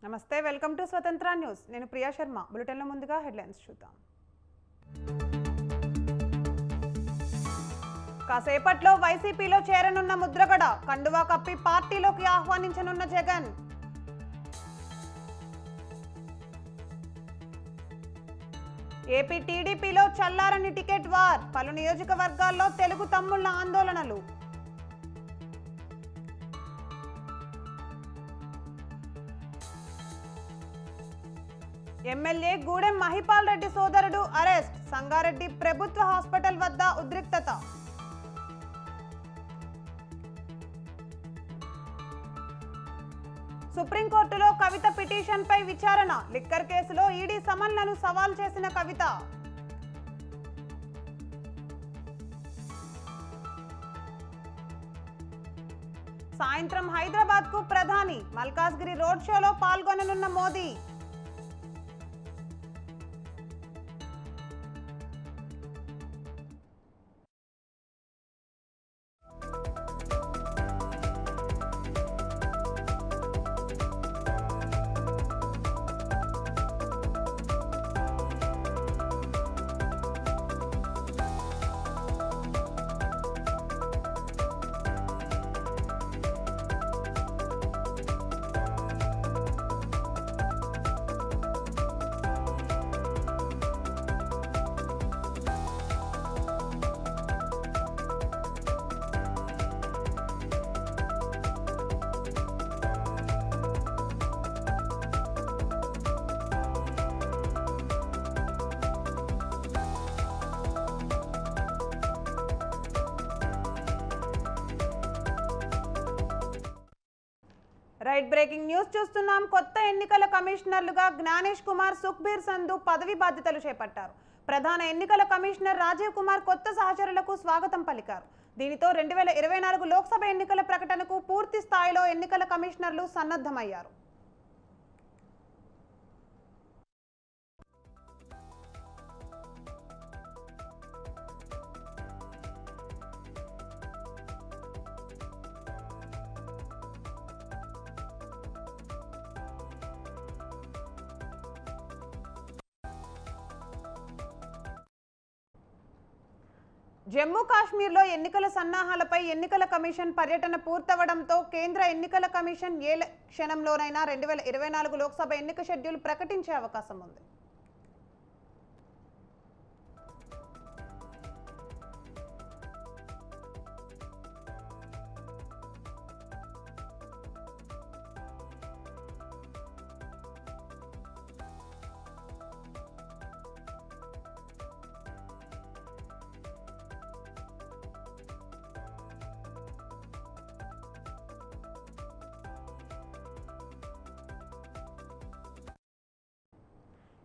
నమస్తే, welcome to స్వతంత్ర news. నేను ప్రియా శర్మ. బులెటిన్లో ముందుగా హెడ్లైన్స్ చూద్దాం. కాసేపట్లో వైసీపీలో చేరనున్న ముద్రగడ, కండువా కప్పి పార్టీలోకి ఆహ్వానించనున్న జగన్. ఏపీ టీడీపీలో చల్లారని టికెట్ వార్, పలు నియోజకవర్గాల్లో తెలుగు తమ్ముళ్ల ఆందోళనలు. ఎమ్మెల్యే గూడెం మహిపాల్ రెడ్డి సోదరుడు అరెస్ట్, సంగారెడ్డి ప్రభుత్వ హాస్పిటల్ వద్ద ఉద్రిక్తత. సుప్రీంకోర్టులో కవిత పిటిషన్పై విచారణ, లిక్కర్ కేసులో ఈడీ సమన్లను సవాల్ చేసిన కవిత. సాయంత్రం హైదరాబాద్ కు ప్రధాని, మల్కాజ్గిరి రోడ్ షోలో పాల్గొననున్న మోదీ. రైట్, బ్రేకింగ్ న్యూస్ చూస్తున్నాం. కొత్త ఎన్నికల కమిషనర్లుగా జ్ఞానేష్ కుమార్, సుఖ్బీర్ సంధు పదవి బాధ్యతలు చేపట్టారు. ప్రధాన ఎన్నికల కమిషనర్ రాజీవ్ కుమార్ కొత్త సహచరులకు స్వాగతం పలికారు. దీనితో 2024 లోక్సభ ఎన్నికల ప్రకటనకు పూర్తి స్థాయిలో ఎన్నికల కమిషనర్లు సన్నద్ధమయ్యారు. జమ్మూ కాశ్మీర్లో ఎన్నికల సన్నాహాలపై ఎన్నికల కమిషన్ పర్యటన పూర్తవడంతో కేంద్ర ఎన్నికల కమిషన్ ఏ క్షణంలోనైనా 2024 లోక్సభ ఎన్నిక షెడ్యూల్ ప్రకటించే అవకాశం ఉంది.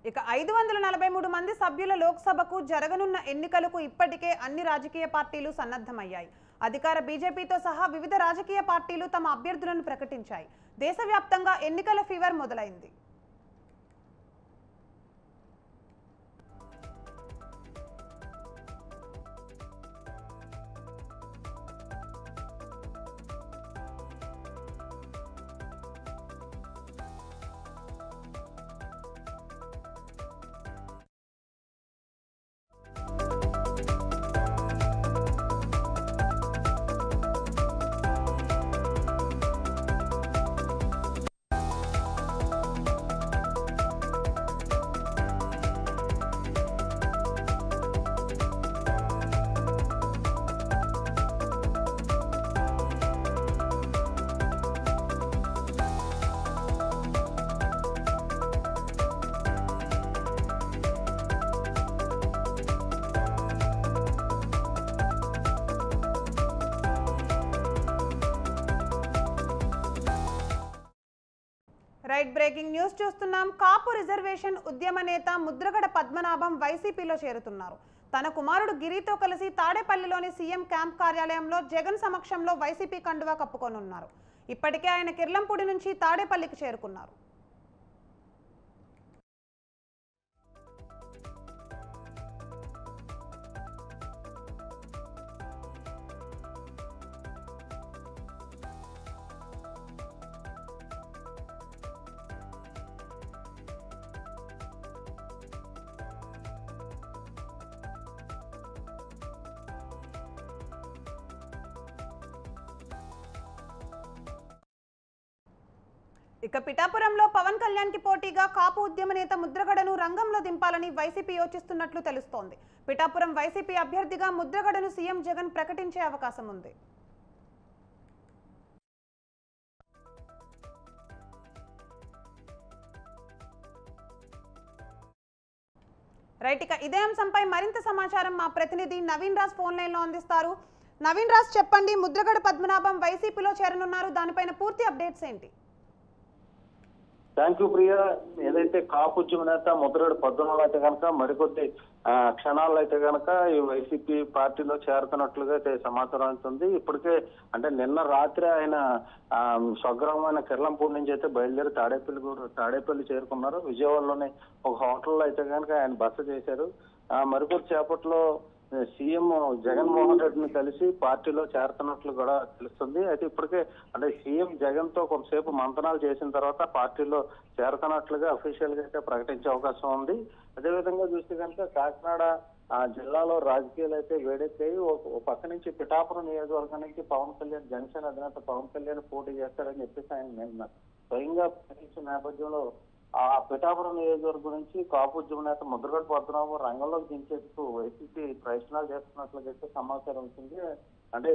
ఇక 543 మంది సభ్యుల లోక్సభకు జరగనున్న ఎన్నికలకు ఇప్పటికే అన్ని రాజకీయ పార్టీలు సన్నద్ధమయ్యాయి. అధికార బీజేపీతో సహా వివిధ రాజకీయ పార్టీలు తమ అభ్యర్థులను ప్రకటించాయి. దేశవ్యాప్తంగా ఎన్నికల ఫీవర్ మొదలైంది. రైట్, బ్రేకింగ్ న్యూస్ చూస్తున్నాం. కాపు రిజర్వేషన్ ఉద్యమ నేత ముద్రగడ పద్మనాభం వైసీపీలో చేరుతున్నారు. తన కుమారుడు గిరితో కలిసి తాడేపల్లిలోని సీఎం క్యాంప్ కార్యాలయంలో జగన్ సమక్షంలో వైసీపీ కండువా కప్పుకోనున్నారు. ఇప్పటికే ఆయన కిర్లంపూడి నుంచి తాడేపల్లికి చేరుకున్నారు. ఇక పిఠాపురంలో పవన్ కళ్యాణ్ కి పోటీగా కాపు ఉద్యమ నేత ముద్రగడను రంగంలో దింపాలని వైసీపీ యోచిస్తున్నట్లు తెలుస్తోంది. పిఠాపురం వైసీపీ అభ్యర్థిగా ముద్రగడను సీఎం జగన్ ప్రకటించే అవకాశం ఉంది. రైట్, ఇక ఇదే అంశంపై మరింత సమాచారం మా ప్రతినిధి నవీన్ రాజ్ ఫోన్ లైన్ లో అందిస్తారు. నవీన్ రాజ్, చెప్పండి, ముద్రగడ పద్మనాభం వైసీపీలో చేరనున్నారు, దానిపైన పూర్తి అప్డేట్స్ ఏంటి? థ్యాంక్ యూ ప్రియ. ఏదైతే కాపు ఉద్యమ నేత ముద్రగడ పద్మనాభం అయితే కనుక మరికొద్ది క్షణాల్లో అయితే కనుక ఈ వైసీపీ పార్టీలో చేరుతున్నట్లుగా అయితే సమాచారం అవుతుంది. ఇప్పటికే అంటే నిన్న రాత్రి ఆయన స్వగ్రామమైన కిర్లంపూడి నుంచి అయితే బయలుదేరి తాడేపల్లి చేరుకున్నారు. విజయవాడలోని ఒక హోటల్లో అయితే కనుక ఆయన బస చేశారు. మరికొద్ది సేపట్లో సీఎం జగన్మోహన్ రెడ్డిని కలిసి పార్టీలో చేరుతున్నట్లు కూడా తెలుస్తుంది. అయితే ఇప్పటికే అంటే సీఎం జగన్ తో కొంతసేపు మంతనాలు చేసిన తర్వాత పార్టీలో చేరుతున్నట్లుగా అఫీషియల్ గా అయితే ప్రకటించే అవకాశం ఉంది. అదేవిధంగా చూస్తే కనుక కాకినాడ జిల్లాలో రాజకీయాలు అయితే వేడెక్కాయి. ఒక పక్క నుంచి పిఠాపురం నియోజకవర్గం నుంచి పవన్ కళ్యాణ్, జనసేన అధినేత పవన్ కళ్యాణ్ పోటీ చేస్తారని చెప్పేసి ఆయన నిన్న స్వయంగా ప్రకటించిన నేపథ్యంలో ఆ పిఠాపురం నియోజకవర్గం నుంచి కాపు ఉద్యమ నేత ముద్రగడ పద్మనాభం రంగంలోకి దించేందుకు వైసీపీ ప్రయత్నాలు చేస్తున్నట్లుగా సమాచారం వచ్చింది. అంటే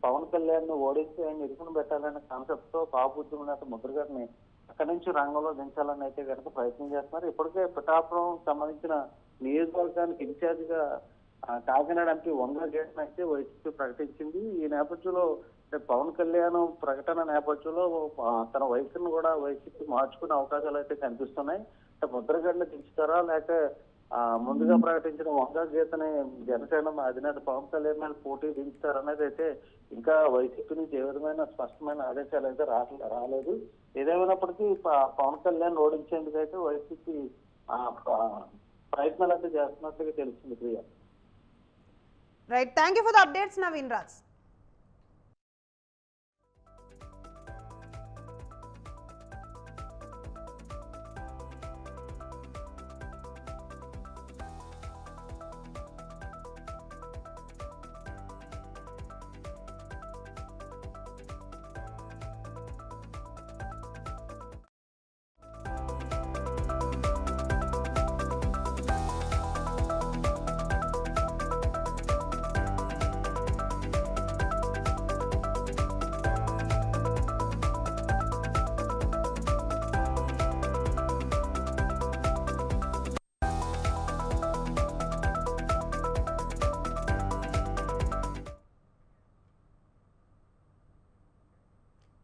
పవన్ కళ్యాణ్ ను ఓడిస్తే ఆయన ఇరుకును పెట్టాలనే కాన్సెప్ట్ తో కాపు ఉద్యమ నేత ముద్రగడని అక్కడి నుంచి రంగంలో దించాలని అయితే కనుక ప్రయత్నం చేస్తున్నారు. ఇప్పటికే పిఠాపురం సంబంధించిన నియోజకవర్గానికి ఇన్ఛార్జ్ గా కాకినాడ ఎంపీ వంగ గీతను అయితే వైసీపీ ప్రకటించింది. ఈ నేపథ్యంలో పవన్ కళ్యాణ్ ప్రకటన నేపథ్యంలో తన వైఖరిని కూడా వైసీపీ మార్చుకునే అవకాశాలు అయితే కనిపిస్తున్నాయి. ముద్రగడని దించుతారా లేక ముందుగా ప్రకటించిన వంగ గీతని జనసేన అధినేత పవన్ కళ్యాణ్ మీద పోటీ దించుతారనేది అయితే ఇంకా వైసీపీ నుంచి ఏ విధమైన స్పష్టమైన ఆదేశాలు అయితే రాలేదు. ఏదేమైనప్పటికీ పవన్ కళ్యాణ్ ఓడించేందుకు అయితే వైసీపీ ప్రయత్నాలు అయితే చేస్తున్నట్లుగా తెలుస్తుంది Priya. Right, thank you for the updates Naveen Raj.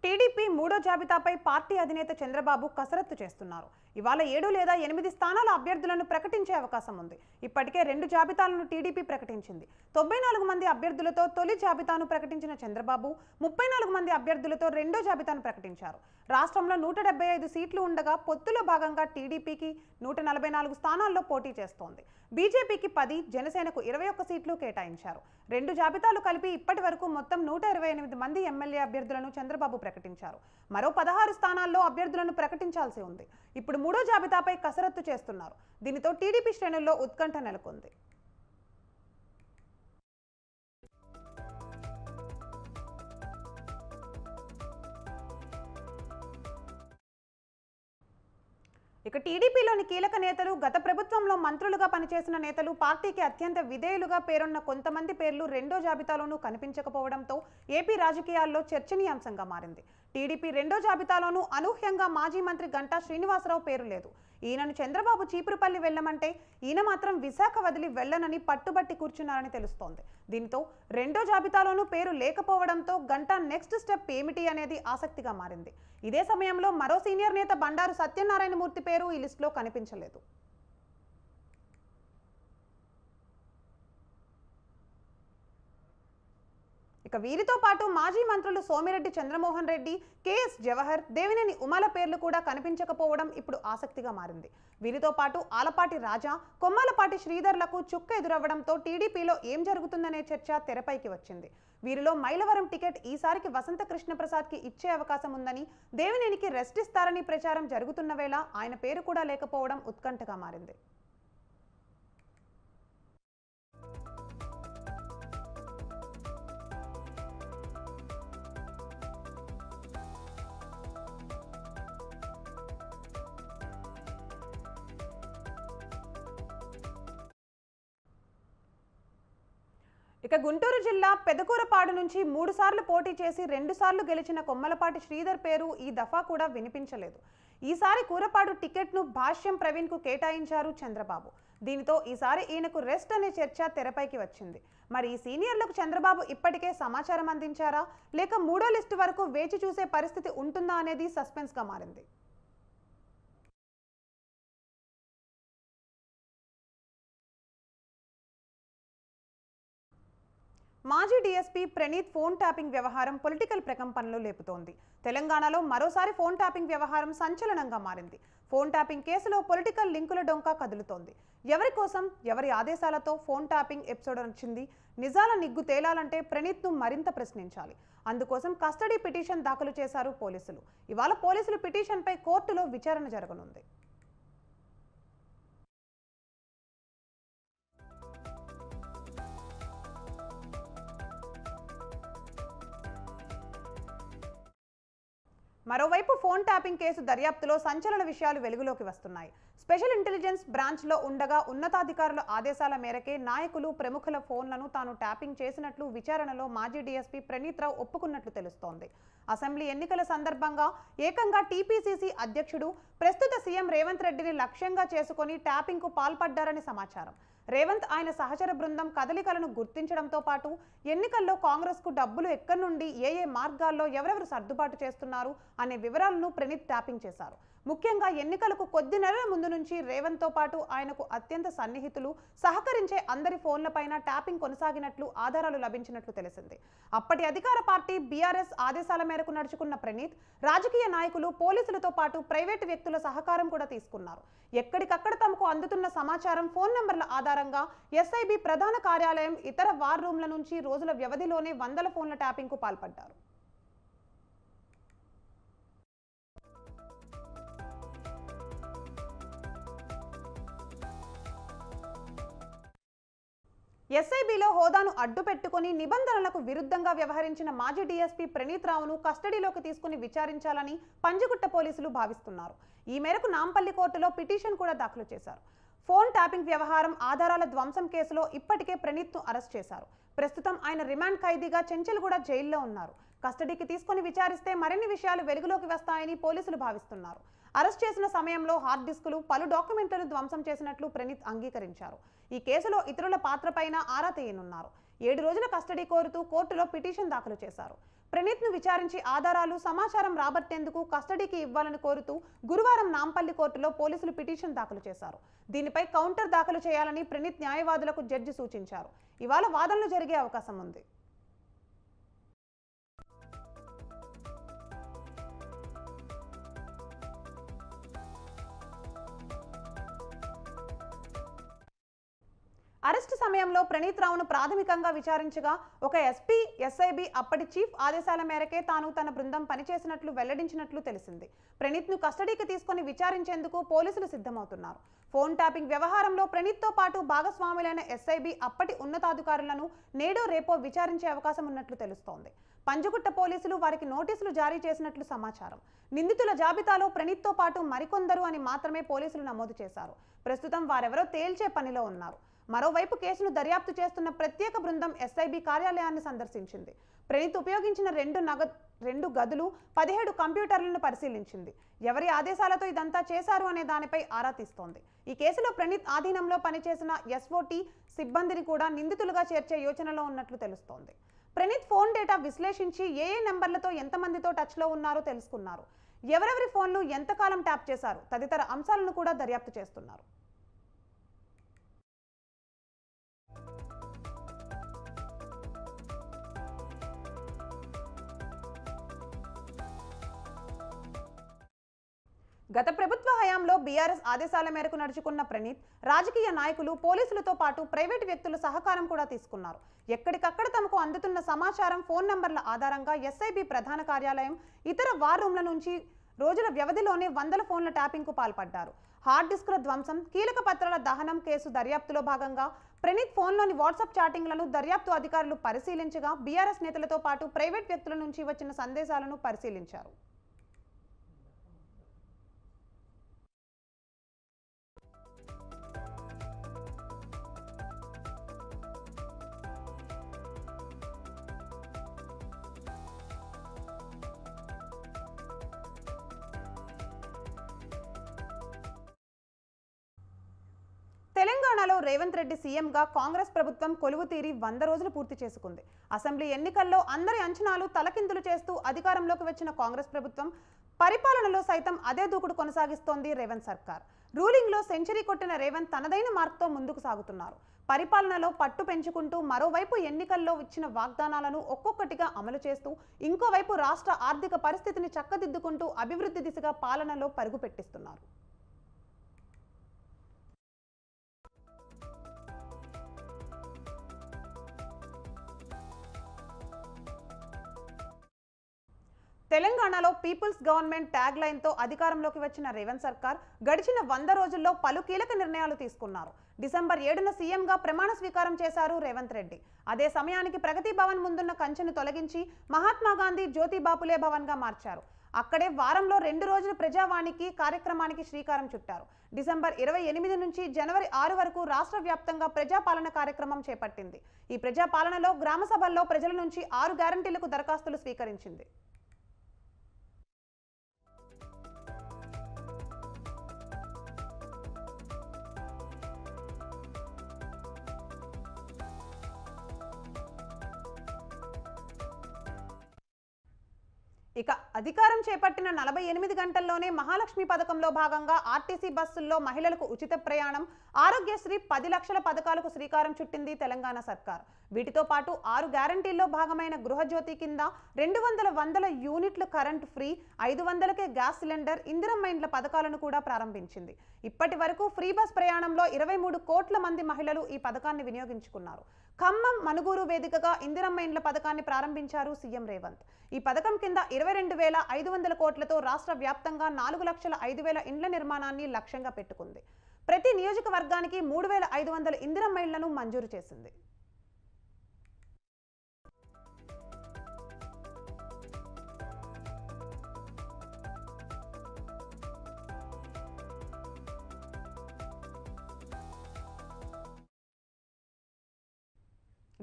TDP మూడో జాబితాపై పార్టీ అధినేత చంద్రబాబు కసరత్తు చేస్తున్నారు. ఇవాళ 7 లేదా 8 స్థానాల అభ్యర్థులను ప్రకటించే అవకాశం ఉంది. ఇప్పటికే 2 జాబితాలను టీడీపీ ప్రకటించింది. 94 మంది అభ్యర్థులతో తొలి జాబితాను ప్రకటించిన చంద్రబాబు 34 మంది అభ్యర్థులతో రెండో జాబితాను ప్రకటించారు. రాష్ట్రంలో 175 సీట్లు ఉండగా పొత్తులో భాగంగా టీడీపీకి 144 స్థానాల్లో పోటీ చేస్తోంది. బీజేపీకి 10, జనసేనకు 21 సీట్లు కేటాయించారు. 2 జాబితాలు కలిపి ఇప్పటి వరకు మొత్తం 128 మంది ఎమ్మెల్యే అభ్యర్థులను చంద్రబాబు ప్రకటించారు. మరో 16 స్థానాల్లో అభ్యర్థులను ప్రకటించాల్సి ఉంది. ఇప్పుడు మూడో జాబితాపై కసరత్తు చేస్తున్నారు. దీనితో టీడీపీ శ్రేణుల్లో ఉత్కంఠ నెలకొంది. ఇక టీడీపీలోని కీలక నేతలు, గత ప్రభుత్వంలో మంత్రులుగా పనిచేసిన నేతలు, పార్టీకి అత్యంత విధేయులుగా పేరున్న కొంతమంది పేర్లు రెండో జాబితాలోనూ కనిపించకపోవడంతో ఏపీ రాజకీయాల్లో చర్చనీయాంశంగా మారింది. టీడీపీ రెండో జాబితాలోనూ అనూహ్యంగా మాజీ మంత్రి గంటా శ్రీనివాసరావు పేరు లేదు. ఈయనను చంద్రబాబు చీపురుపల్లి వెళ్లమంటే ఈయన మాత్రం విశాఖ వదిలి వెళ్లనని పట్టుబట్టి కూర్చున్నారని తెలుస్తోంది. దీంతో రెండో జాబితాలోనూ పేరు లేకపోవడంతో గంటా నెక్స్ట్ స్టెప్ ఏమిటి అనేది ఆసక్తిగా మారింది. ఇదే సమయంలో మరో సీనియర్ నేత బండారు సత్యనారాయణమూర్తి పేరు ఈ లిస్టులో కనిపించలేదు. ఇక వీరితో పాటు మాజీ మంత్రులు సోమిరెడ్డి చంద్రమోహన్ రెడ్డి, కేఎస్ జవహర్, దేవినేని ఉమాల పేర్లు కూడా కనిపించకపోవడం ఇప్పుడు ఆసక్తిగా మారింది. వీరితో పాటు ఆలపాటి రాజా, కొమ్మాలపాటి శ్రీధర్లకు చుక్క ఎదురవ్వడంతో టీడీపీలో ఏం జరుగుతుందనే చర్చ తెరపైకి వచ్చింది. వీరిలో మైలవరం టికెట్ ఈసారికి వసంత కృష్ణప్రసాద్కి ఇచ్చే అవకాశం ఉందని, దేవినేనికి రెస్ట్ ఇస్తారని ప్రచారం జరుగుతున్న వేళ ఆయన పేరు కూడా లేకపోవడం ఉత్కంఠగా మారింది. ఇక గుంటూరు జిల్లా పెదకూరపాడు నుంచి 3 సార్లు పోటీ చేసి 2 సార్లు గెలిచిన కొమ్మలపాటి శ్రీధర్ పేరు ఈ దఫా కూడా వినిపించలేదు. ఈసారి కూరపాడు టికెట్ను భాష్యం ప్రవీణ్కు కేటాయించారు చంద్రబాబు. దీనితో ఈసారి ఈయనకు రెస్ట్ అనే చర్చ తెరపైకి వచ్చింది. మరి ఈ సీనియర్లకు చంద్రబాబు ఇప్పటికే సమాచారం అందించారా, లేక మూడో లిస్టు వరకు వేచి చూసే పరిస్థితి ఉంటుందా అనేది సస్పెన్స్గా మారింది. మాజీ డీఎస్పీ ప్రణీత్ ఫోన్ ట్యాపింగ్ వ్యవహారం పొలిటికల్ ప్రకంపనలు లేపుతోంది. తెలంగాణలో మరోసారి ఫోన్ ట్యాపింగ్ వ్యవహారం సంచలనంగా మారింది. ఫోన్ ట్యాపింగ్ కేసులో పొలిటికల్ లింకుల డొంక కదులుతోంది. ఎవరి కోసం, ఎవరి ఆదేశాలతో ఫోన్ ట్యాపింగ్ ఎపిసోడ్ వచ్చింది? నిజాల నిగ్గు తేలాలంటే ప్రణీత్ను మరింత ప్రశ్నించాలి. అందుకోసం కస్టడీ పిటిషన్ దాఖలు చేశారు పోలీసులు. ఇవాళ పోలీసులు పిటిషన్పై కోర్టులో విచారణ జరగనుంది. మరోవైపు ఫోన్ ట్యాపింగ్ కేసు దర్యాప్తులో సంచలన విషయాలు వెలుగులోకి వస్తున్నాయి. స్పెషల్ ఇంటెలిజెన్స్ బ్రాంచ్లో ఉండగా ఉన్నతాధికారుల ఆదేశాల మేరకే నాయకులు, ప్రముఖుల ఫోన్లను తాను ట్యాపింగ్ చేసినట్లు విచారణలో మాజీ డీఎస్పీ ప్రణీత్ రావు ఒప్పుకున్నట్లు తెలుస్తోంది. అసెంబ్లీ ఎన్నికల సందర్భంగా ఏకంగా టీపీసీసీ అధ్యక్షుడు, ప్రస్తుత సీఎం రేవంత్ రెడ్డిని లక్ష్యంగా చేసుకుని ట్యాపింగ్కు పాల్పడ్డారని సమాచారం. రేవంత్, ఆయన సహచర బృందం కదలికలను గుర్తించడంతో పాటు ఎన్నికల్లో కాంగ్రెస్కు డబ్బులు ఎక్కడి నుండి, ఏ మార్గాల్లో ఎవరెవరు సర్దుబాటు చేస్తున్నారు అనే వివరాలను ప్రణీత్ ట్యాపింగ్ చేశారు. ముఖ్యంగా ఎన్నికలకు కొద్ది నెలల ముందు నుంచి రేవంత్తో పాటు ఆయనకు అత్యంత సన్నిహితులు, సహకరించే అందరి ఫోన్లపైన ట్యాపింగ్ కొనసాగినట్లు ఆధారాలు లభించినట్లు తెలిసింది. అప్పటి అధికార పార్టీ బీఆర్ఎస్ ఆదేశాల మేరకు నడుచుకున్న ప్రణీత్, రాజకీయ నాయకులు, పోలీసులతో పాటు ప్రైవేటు వ్యక్తుల సహకారం కూడా తీసుకున్నారు. ఎక్కడికక్కడ తమకు అందుతున్న సమాచారం, ఫోన్ నంబర్ల ఆధారంగా ఎస్ఐబి ప్రధాన కార్యాలయం, ఇతర వార్ రూమ్ల నుంచి రోజుల వ్యవధిలోనే వందల ఫోన్ల ట్యాపింగ్కు పాల్పడ్డారు. ఎస్ఐబిలో హోదాను అడ్డు పెట్టుకుని నిబంధనలకు విరుద్ధంగా వ్యవహరించిన మాజీ డీఎస్పీ ప్రణీత్ రావును కస్టడీలోకి తీసుకుని విచారించాలని పంజగుట్ట పోలీసులు భావిస్తున్నారు. ఈ మేరకు నాంపల్లి కోర్టులో పిటిషన్ కూడా దాఖలు చేశారు. ఫోన్ ట్యాపింగ్ వ్యవహారం, ఆధారాల ధ్వంసం కేసులో ఇప్పటికే ప్రణీత్ను అరెస్ట్ చేశారు. ప్రస్తుతం ఆయన రిమాండ్ ఖైదీగా చెంచల్గూడ జైల్లో ఉన్నారు. కస్టడీకి తీసుకుని విచారిస్తే మరిన్ని విషయాలు వెలుగులోకి వస్తాయని పోలీసులు భావిస్తున్నారు. అరెస్ట్ చేసిన సమయంలో హార్డ్ డిస్కులు, పలు డాక్యుమెంట్లను ధ్వంసం చేసినట్లు ప్రణీత్ అంగీకరించారు. ఈ కేసులో ఇతరుల పాత్రపైన ఆరా తీయనున్నారు. 7 రోజుల కస్టడీ కోరుతూ కోర్టులో పిటిషన్ దాఖలు చేశారు. ప్రణీత్ను విచారించి ఆధారాలు, సమాచారం రాబట్టేందుకు కస్టడీకి ఇవ్వాలని కోరుతూ గురువారం నాంపల్లి కోర్టులో పోలీసులు పిటిషన్ దాఖలు చేశారు. దీనిపై కౌంటర్ దాఖలు చేయాలని ప్రణీత్ న్యాయవాదులకు జడ్జి సూచించారు. ఇవాళ వాదనలు జరిగే అవకాశం ఉంది. అరెస్టు సమయంలో ప్రణీత్ రావును ప్రాథమికంగా విచారించగా ఒక ఎస్పీ, ఎస్ఐబి అప్పటి చీఫ్ ఆదేశాల మేరకే తాను, తన బృందం పనిచేసినట్లు వెల్లడించినట్లు తెలిసింది. ప్రణీత్ను కస్టడీకి తీసుకుని విచారించేందుకు పోలీసులు సిద్ధమవుతున్నారు. ఫోన్ ట్యాపింగ్ వ్యవహారంలో ప్రణీత్తో పాటు భాగస్వాములైన ఎస్ఐబి అప్పటి ఉన్నతాధికారులను నేడో రేపో విచారించే అవకాశం ఉన్నట్లు తెలుస్తోంది. పంజగుట్ట పోలీసులు వారికి నోటీసులు జారీ చేసినట్లు సమాచారం. నిందితుల జాబితాలో ప్రణీత్తో పాటు మరికొందరు అని మాత్రమే పోలీసులు నమోదు చేశారు. ప్రస్తుతం వారెవరో తేల్చే పనిలో ఉన్నారు. మరోవైపు కేసును దర్యాప్తు చేస్తున్న ప్రత్యేక బృందం ఎస్ఐబి కార్యాలయాన్ని సందర్శించింది. ప్రణీత్ ఉపయోగించిన 2 గదులు, 17 కంప్యూటర్లను పరిశీలించింది. ఎవరి ఆదేశాలతో ఇదంతా చేశారు అనే దానిపై ఆరా తీస్తోంది. ఈ కేసులో ప్రణీత్ ఆధీనంలో పనిచేసిన ఎస్ఓటీ సిబ్బందిని కూడా నిందితులుగా చేర్చే యోచనలో ఉన్నట్లు తెలుస్తోంది. ప్రణీత్ ఫోన్ డేటా విశ్లేషించి ఏ నెంబర్లతో ఎంతమందితో టచ్లో ఉన్నారో తెలుసుకున్నారు. ఎవరెవరి ఫోన్లు ఎంతకాలం ట్యాప్ చేశారు తదితర అంశాలను కూడా దర్యాప్తు చేస్తున్నారు. గత ప్రభుత్వ హయాంలో బీఆర్ఎస్ ఆదేశాల మేరకు నడుచుకున్న ప్రణీత్, రాజకీయ నాయకులు, పోలీసులతో పాటు ప్రైవేటు వ్యక్తుల సహకారం కూడా తీసుకున్నారు. ఎక్కడికక్కడ తమకు అందుతున్న సమాచారం, ఫోన్ నంబర్ల ఆధారంగా ఎస్ఐబి ప్రధాన కార్యాలయం, ఇతర వార్ రూమ్ల నుంచి రోజుల వ్యవధిలోనే వందల ఫోన్ల ట్యాపింగ్కు పాల్పడ్డారు. హార్డ్ డిస్కుల ధ్వంసం, కీలక పత్రాల దహనం కేసు దర్యాప్తులో భాగంగా ప్రణీత్ ఫోన్లోని వాట్సాప్ చాటింగ్లను దర్యాప్తు అధికారులు పరిశీలించగా బీఆర్ఎస్ నేతలతో పాటు ప్రైవేట్ వ్యక్తుల నుంచి వచ్చిన సందేశాలను పరిశీలించారు. తెలంగాణలో రేవంత్ రెడ్డి సీఎంగా కాంగ్రెస్ ప్రభుత్వం కొలువు తీరి 100 రోజులు పూర్తి చేసుకుంది. అసెంబ్లీ ఎన్నికల్లో అందరి అంచనాలు తలకిందులు చేస్తూ అధికారంలోకి వచ్చిన కాంగ్రెస్ ప్రభుత్వం పరిపాలనలో సైతం అదే దూకుడు కొనసాగిస్తోంది రేవంత్ సర్కార్. రూలింగ్లో సెంచరీ కొట్టిన రేవంత్ తనదైన మార్క్తో ముందుకు సాగుతున్నారు. పరిపాలనలో పట్టు పెంచుకుంటూ మరోవైపు ఎన్నికల్లో ఇచ్చిన వాగ్దానాలను ఒక్కొక్కటిగా అమలు చేస్తూ ఇంకోవైపు రాష్ట్ర ఆర్థిక పరిస్థితిని చక్కదిద్దుకుంటూ అభివృద్ధి దిశగా పాలనలో పరుగు పెట్టిస్తున్నారు. తెలంగాణలో పీపుల్స్ గవర్నమెంట్ ట్యాగ్ లైన్తో అధికారంలోకి వచ్చిన రేవంత్ సర్కార్ గడిచిన 100 రోజుల్లో పలు కీలక నిర్ణయాలు తీసుకున్నారు. డిసెంబర్ 7న సీఎంగా ప్రమాణ స్వీకారం చేశారు రేవంత్ రెడ్డి. అదే సమయానికి ప్రగతి భవన్ ముందున్న కంచెను తొలగించి మహాత్మా గాంధీ జ్యోతిబాపులే భవన్గా మార్చారు. అక్కడే వారంలో 2 రోజుల ప్రజావాణికి కార్యక్రమానికి శ్రీకారం చుట్టారు. డిసెంబర్ 28 నుంచి జనవరి 6 వరకు రాష్ట్ర వ్యాప్తంగా ప్రజాపాలన కార్యక్రమం చేపట్టింది. ఈ ప్రజాపాలనలో గ్రామ సభల్లో ప్రజల నుంచి 6 గ్యారంటీలకు దరఖాస్తులు స్వీకరించింది. ఇక అధికారం చేపట్టిన 48 గంటల్లోనే మహాలక్ష్మి పథకంలో భాగంగా ఆర్టీసీ బస్సుల్లో మహిళలకు ఉచిత ప్రయాణం, ఆరోగ్యశ్రీ 10 లక్షల పథకాలకు శ్రీకారం చుట్టింది తెలంగాణ సర్కార్. వీటితో పాటు 6 గ్యారంటీల్లో భాగమైన గృహజ్యోతి కింద 200 యూనిట్లు కరెంట్ ఫ్రీ, 500కే గ్యాస్ సిలిండర్, ఇందిరమ్మ ఇండ్ల పథకాలను కూడా ప్రారంభించింది. ఇప్పటి వరకు ఫ్రీ బస్ ప్రయాణంలో 23 కోట్ల మంది మహిళలు ఈ పథకాన్ని వినియోగించుకున్నారు. ఖమ్మం, మనుగూరు వేదికగా ఇందిరమ్మ ఇండ్ల పథకాన్ని ప్రారంభించారు సీఎం రేవంత్. ఈ పథకం కింద 22,500 కోట్లతో రాష్ట్ర వ్యాప్తంగా 4,05,000 ఇండ్ల నిర్మాణాన్ని లక్ష్యంగా పెట్టుకుంది. ప్రతి నియోజకవర్గానికి 3,500 ఇందిరమ్మ ఇళ్లను మంజూరు చేసింది.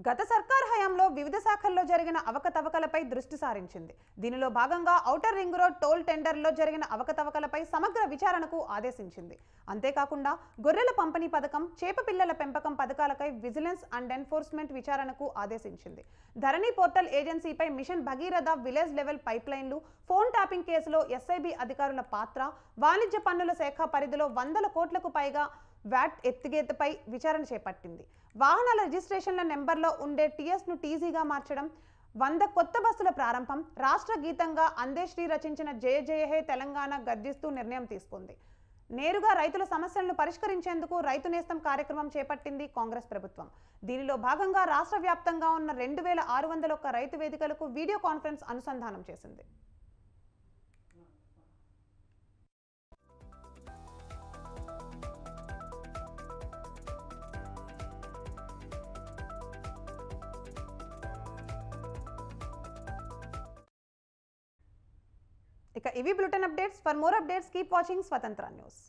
గత సర్కార్ హయాంలో వివిధ శాఖల్లో జరిగిన అవకతవకలపై దృష్టి సారించింది. దీనిలో భాగంగా ఔటర్ రింగ్ రోడ్ టోల్ టెండర్లో జరిగిన అవకతవకలపై సమగ్ర విచారణకు ఆదేశించింది. అంతేకాకుండా గొర్రెల పంపిణీ పథకం, చేప పిల్లల పెంపకం పథకాలపై విజిలెన్స్ అండ్ ఎన్ఫోర్స్మెంట్ విచారణకు ఆదేశించింది. ధరణి పోర్టల్ ఏజెన్సీపై మిషన్ భగీరథ, విలేజ్ లెవెల్ పైప్లైన్లు, ఫోన్ ట్యాపింగ్ కేసులో ఎస్ఐబి అధికారుల పాత్ర, వాణిజ్య పన్నుల శాఖ పరిధిలో 100 కోట్లకు పైగా వ్యాట్ ఎత్తిగేతపై విచారణ చేపట్టింది. వాహనాల రిజిస్ట్రేషన్ల నెంబర్లో ఉండే టీఎస్ను టీజీగా మార్చడం, 100 కొత్త బస్సుల ప్రారంభం, రాష్ట్ర గీతంగా అందేశ్రీ రచించిన జయ జయ హే తెలంగాణ గర్జిస్తూ నిర్ణయం తీసుకుంది. నేరుగా రైతుల సమస్యలను పరిష్కరించేందుకు రైతు నేస్తం కార్యక్రమం చేపట్టింది కాంగ్రెస్ ప్రభుత్వం. దీనిలో భాగంగా రాష్ట్ర వ్యాప్తంగా ఉన్న 2,601 రైతు వేదికలకు వీడియో కాన్ఫరెన్స్ అనుసంధానం చేసింది. ఇక ఇవి bulletin updates. For more updates keep watching స్వతంత్ర న్యూస్.